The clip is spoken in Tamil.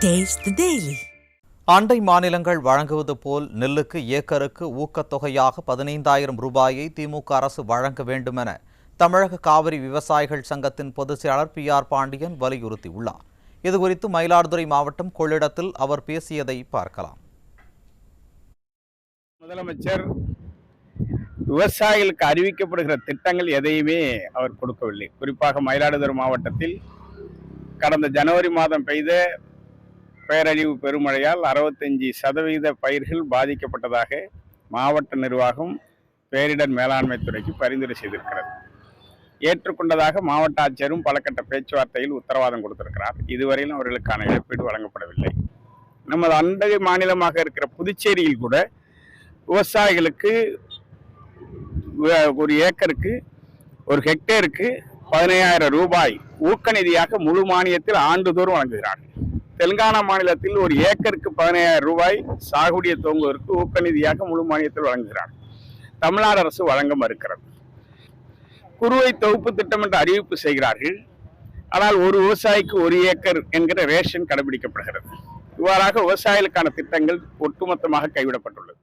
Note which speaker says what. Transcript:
Speaker 1: Taste the Daily.
Speaker 2: அண்டை மாநிலங்கள் வழங்குவது போல் நெல்லுக்கு ஏக்கருக்கு ஊக்கத்தொகையாக 15,000 ரூபாயை திமுக அரசு வழங்க வேண்டுமென தமிழக காவிரி விவசாயிகள் சங்கத்தின் பொதுச் செயலாளர் PR பாண்டியன் வலியுறுத்தியுள்ளார். இதுகுறித்து மயிலாடுதுறை மாவட்டம் கொள்ளிடத்தில் அவர் பேசியதை பார்க்கலாம்.
Speaker 3: முதலமைச்சர் விவசாயிகளுக்கு அறிவிக்கப்படுகிற திட்டங்கள் எதையுமே அவர் கொடுக்கவில்லை. குறிப்பாக மயிலாடுதுறை மாவட்டத்தில் கடந்த ஜனவரி மாதம் பெய்த பேரழிவு பெருமழையால் 65% பயிர்கள் பாதிக்கப்பட்டதாக மாவட்ட நிர்வாகம் பேரிடர் மேலாண்மை துறைக்கு பரிந்துரை செய்திருக்கிறது. ஏற்றுக்கொண்டதாக மாவட்ட ஆட்சியரும் பல கட்ட பேச்சுவார்த்தையில் உத்தரவாதம் கொடுத்திருக்கிறார். இதுவரையிலும் அவர்களுக்கான இழப்பீடு வழங்கப்படவில்லை. நமது அண்டை மாநிலமாக இருக்கிற புதுச்சேரியில் கூட விவசாயிகளுக்கு ஒரு ஏக்கருக்கு ஒரு ஹெக்டேருக்கு 15,000 ரூபாய் ஊக்க நிதியாக முழு மானியத்தில் ஆண்டுதோறும் வழங்குகிறார்கள். தெலுங்கானா மாநிலத்தில் ஒரு ஏக்கருக்கு 15,000 ரூபாய் சாகுபடியை துவங்குவதற்கு ஊக்க நிதியாக முழு மானியத்தில் வழங்குகிறார்கள். தமிழ்நாடு அரசு வழங்க மறுக்கிறது. குறுவை தொகுப்பு திட்டம் என்று அறிவிப்பு செய்கிறார்கள். ஆனால் ஒரு விவசாயிக்கு 1 ஏக்கர் என்கிற ரேஷன் கடைபிடிக்கப்படுகிறது. இவ்வாறாக விவசாயிகளுக்கான திட்டங்கள் ஒட்டுமொத்தமாக கைவிடப்பட்டுள்ளது.